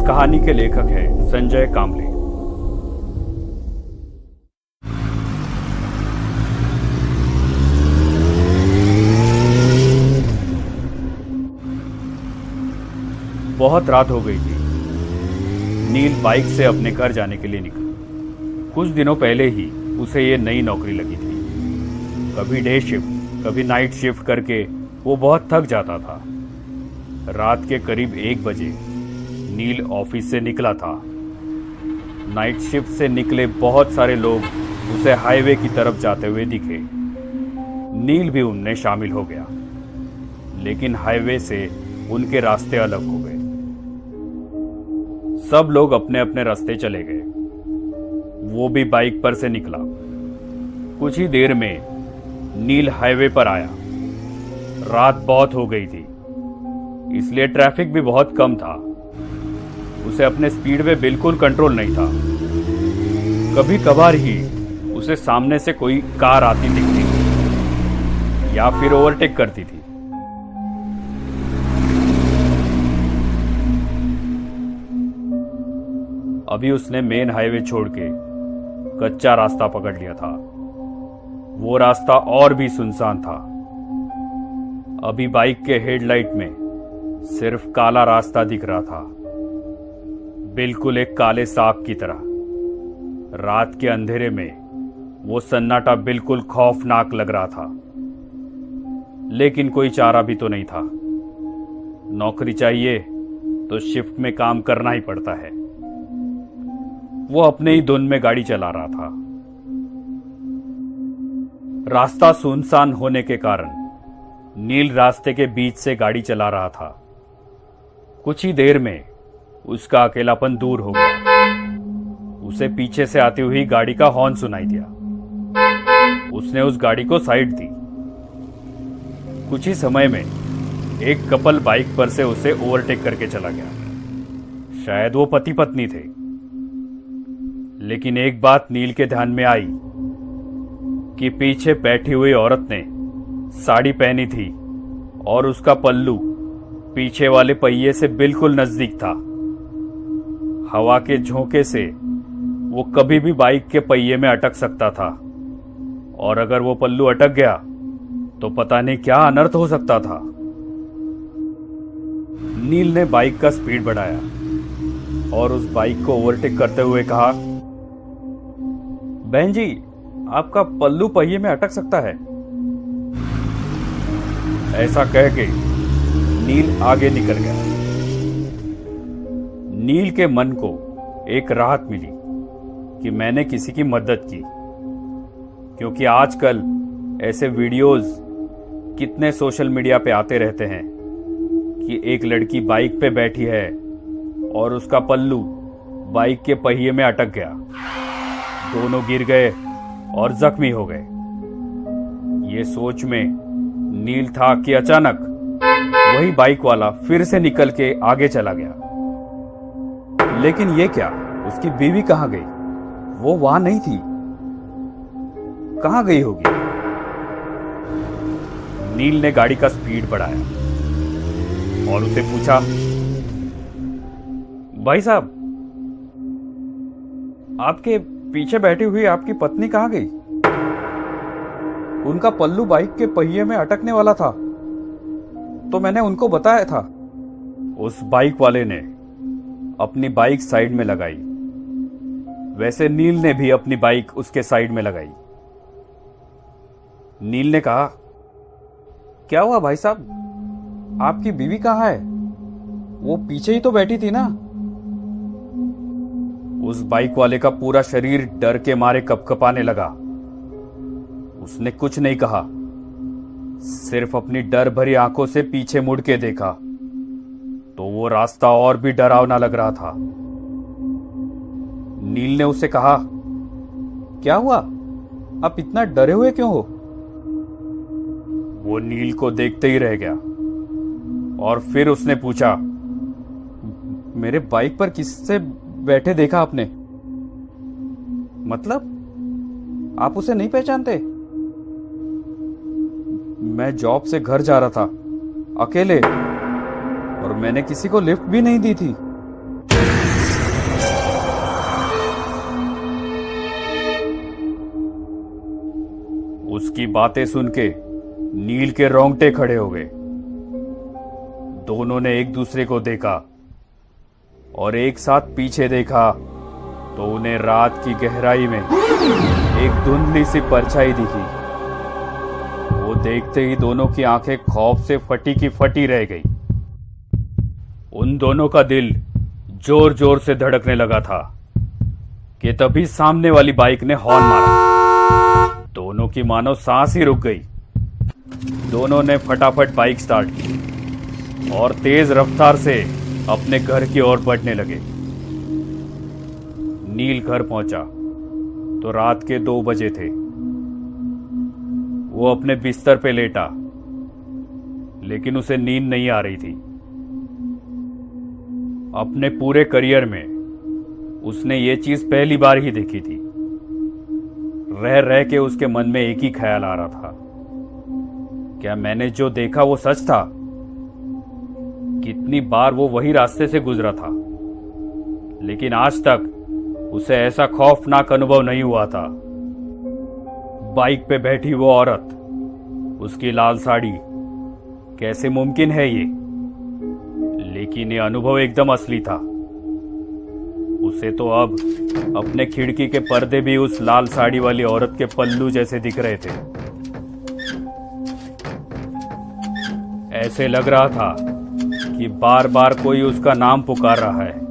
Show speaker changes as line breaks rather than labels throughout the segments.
कहानी के लेखक हैं संजय कामले। बहुत रात हो गई थी। नील बाइक से अपने घर जाने के लिए निकला। कुछ दिनों पहले ही उसे ये नई नौकरी लगी थी। कभी डे शिफ्ट कभी नाइट शिफ्ट करके वो बहुत थक जाता था। रात के करीब 1 बजे नील ऑफिस से निकला था। नाइट शिफ्ट से निकले बहुत सारे लोग उसे हाईवे की तरफ जाते हुए दिखे। नील भी उनमें शामिल हो गया, लेकिन हाईवे से उनके रास्ते अलग हो गए। सब लोग अपने अपने रास्ते चले गए। वो भी बाइक पर से निकला। कुछ ही देर में नील हाईवे पर आया। रात बहुत हो गई थी, इसलिए ट्रैफिक भी बहुत कम था। उसे अपने स्पीड में बिल्कुल कंट्रोल नहीं था। कभी कभार ही उसे सामने से कोई कार आती दिखती थी या फिर ओवरटेक करती थी। अभी उसने मेन हाईवे छोड़ के कच्चा रास्ता पकड़ लिया था। वो रास्ता और भी सुनसान था। अभी बाइक के हेडलाइट में सिर्फ काला रास्ता दिख रहा था, बिल्कुल एक काले सांप की तरह। रात के अंधेरे में वो सन्नाटा बिल्कुल खौफनाक लग रहा था, लेकिन कोई चारा भी तो नहीं था। नौकरी चाहिए तो शिफ्ट में काम करना ही पड़ता है। वो अपने ही धुन में गाड़ी चला रहा था। रास्ता सुनसान होने के कारण नील रास्ते के बीच से गाड़ी चला रहा था। कुछ ही देर में उसका अकेलापन दूर हो गया। उसे पीछे से आती हुई गाड़ी का हॉर्न सुनाई दिया। उसने उस गाड़ी को साइड दी। कुछ ही समय में एक कपल बाइक पर से उसे ओवरटेक करके चला गया। शायद वो पति पत्नी थे। लेकिन एक बात नील के ध्यान में आई कि पीछे बैठी हुई औरत ने साड़ी पहनी थी और उसका पल्लू पीछे वाले पहिए से बिल्कुल नजदीक था। हवा के झोंके से वो कभी भी बाइक के पहिए में अटक सकता था, और अगर वो पल्लू अटक गया तो पता नहीं क्या अनर्थ हो सकता था। नील ने बाइक का स्पीड बढ़ाया और उस बाइक को ओवरटेक करते हुए कहा, बहन जी, आपका पल्लू पहिए में अटक सकता है। ऐसा कह के नील आगे निकल गया। नील के मन को एक राहत मिली कि मैंने किसी की मदद की, क्योंकि आजकल ऐसे वीडियोस कितने सोशल मीडिया पे आते रहते हैं कि एक लड़की बाइक पे बैठी है और उसका पल्लू बाइक के पहिए में अटक गया। दोनों गिर गए और जख्मी हो गए। ये सोच में नील था कि अचानक वही बाइक वाला फिर से निकल के आगे चला गया। लेकिन ये क्या, उसकी बीवी कहां गई? वो वहां नहीं थी। कहां गई होगी? नील ने गाड़ी का स्पीड बढ़ाया और उसे पूछा, भाई साहब, आपके पीछे बैठी हुई आपकी पत्नी कहां गई? उनका पल्लू बाइक के पहिए में अटकने वाला था, तो मैंने उनको बताया था। उस बाइक वाले ने अपनी बाइक साइड में लगाई। वैसे नील ने भी अपनी बाइक उसके साइड में लगाई। नील ने कहा, क्या हुआ भाई साहब, आपकी बीवी कहां है? वो पीछे ही तो बैठी थी ना। उस बाइक वाले का पूरा शरीर डर के मारे कपकपाने लगा। उसने कुछ नहीं कहा, सिर्फ अपनी डर भरी आंखों से पीछे मुड़ के देखा तो वो रास्ता और भी डरावना लग रहा था। नील ने उसे कहा, क्या हुआ, आप इतना डरे हुए क्यों हो? वो नील को देखते ही रह गया और फिर उसने पूछा, मेरे बाइक पर किससे बैठे देखा आपने? मतलब आप उसे नहीं पहचानते? मैं जॉब से घर जा रहा था अकेले, और मैंने किसी को लिफ्ट भी नहीं दी थी। उसकी बातें सुन के नील के रोंगटे खड़े हो गए। दोनों ने एक दूसरे को देखा और एक साथ पीछे देखा तो उन्हें रात की गहराई में एक धुंधली सी परछाई दिखी। वो देखते ही दोनों की आंखें खौफ से फटी की फटी रह गई। उन दोनों का दिल जोर जोर से धड़कने लगा था कि तभी सामने वाली बाइक ने हॉर्न मारा। दोनों की मानो सांस ही रुक गई। दोनों ने फटाफट बाइक स्टार्ट की और तेज रफ्तार से अपने घर की ओर बढ़ने लगे। नील घर पहुंचा तो रात के 2 बजे थे। वो अपने बिस्तर पे लेटा, लेकिन उसे नींद नहीं आ रही थी। अपने पूरे करियर में उसने ये चीज पहली बार ही देखी थी। रह रह के उसके मन में एक ही ख्याल आ रहा था, क्या मैंने जो देखा वो सच था? कितनी बार वो वही रास्ते से गुजरा था, लेकिन आज तक उसे ऐसा खौफनाक अनुभव नहीं हुआ था। बाइक पे बैठी वो औरत, उसकी लाल साड़ी, कैसे मुमकिन है ये? लेकिन ये अनुभव एकदम असली था। उसे तो अब अपने खिड़की के पर्दे भी उस लाल साड़ी वाली औरत के पल्लू जैसे दिख रहे थे। ऐसे लग रहा था कि बार बार कोई उसका नाम पुकार रहा है।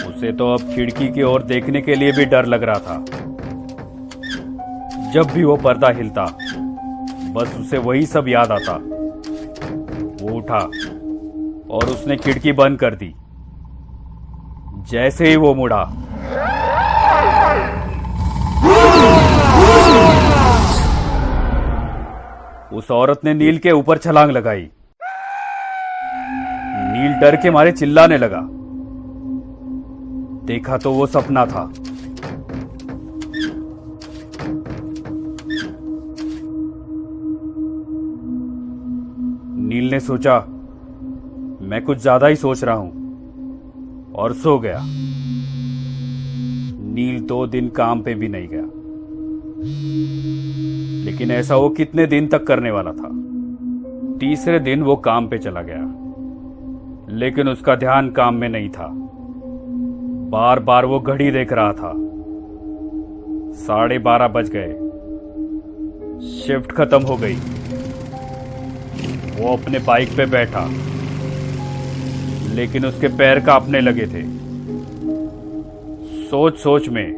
उसे तो अब खिड़की की ओर देखने के लिए भी डर लग रहा था। जब भी वो पर्दा हिलता, बस उसे वही सब याद आता। वो उठा और उसने खिड़की बंद कर दी। जैसे ही वो मुड़ा, उस औरत ने नील के ऊपर छलांग लगाई। नील डर के मारे चिल्लाने लगा। देखा तो वो सपना था। नील ने सोचा, मैं कुछ ज्यादा ही सोच रहा हूं, और सो गया। नील 2 दिन काम पे भी नहीं गया, लेकिन ऐसा वो कितने दिन तक करने वाला था। तीसरे दिन वो काम पे चला गया, लेकिन उसका ध्यान काम में नहीं था। बार बार वो घड़ी देख रहा था। 12:30 बज गए। शिफ्ट खत्म हो गई। वो अपने बाइक पे बैठा, लेकिन उसके पैर कांपने लगे थे। सोच सोच में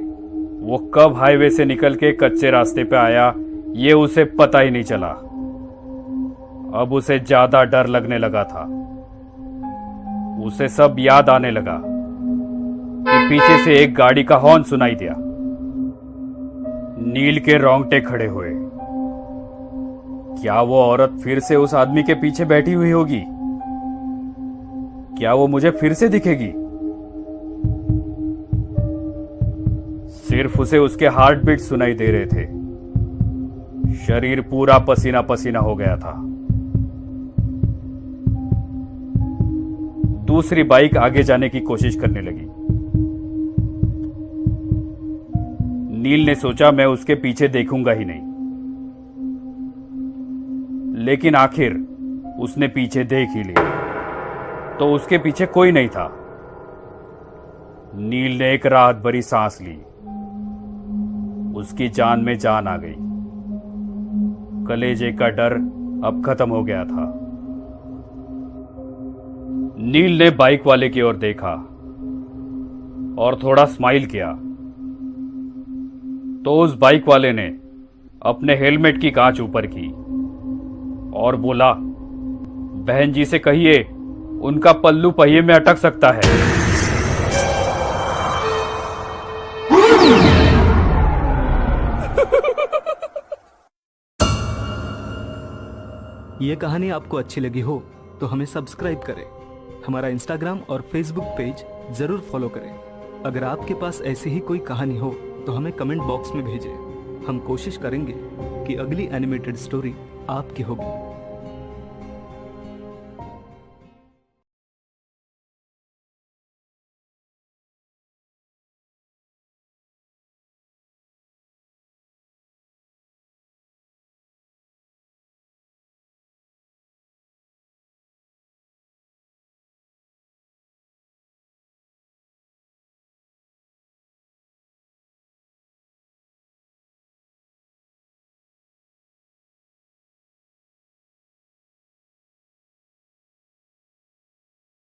वो कब हाईवे से निकल के कच्चे रास्ते पे आया, ये उसे पता ही नहीं चला। अब उसे ज्यादा डर लगने लगा था। उसे सब याद आने लगा कि पीछे से एक गाड़ी का हॉर्न सुनाई दिया। नील के रोंगटे खड़े हुए। क्या वो औरत फिर से उस आदमी के पीछे बैठी हुई होगी? क्या वो मुझे फिर से दिखेगी? सिर्फ उसे उसके हार्ट बीट सुनाई दे रहे थे। शरीर पूरा पसीना पसीना हो गया था। दूसरी बाइक आगे जाने की कोशिश करने लगी। नील ने सोचा, मैं उसके पीछे देखूंगा ही नहीं। लेकिन आखिर उसने पीछे देख ही लिया, तो उसके पीछे कोई नहीं था। नील ने एक राहत भरी सांस ली। उसकी जान में जान आ गई। कलेजे का डर अब खत्म हो गया था। नील ने बाइक वाले की ओर देखा और थोड़ा स्माइल किया, तो उस बाइक वाले ने अपने हेलमेट की कांच ऊपर की और बोला, बहन जी से कहिए उनका पल्लू पहिए में अटक सकता है।
ये कहानी आपको अच्छी लगी हो तो हमें सब्सक्राइब करें। हमारा इंस्टाग्राम और फेसबुक पेज जरूर फॉलो करें। अगर आपके पास ऐसी ही कोई कहानी हो तो हमें कमेंट बॉक्स में भेजें। हम कोशिश करेंगे कि अगली एनिमेटेड स्टोरी आपकी होगी।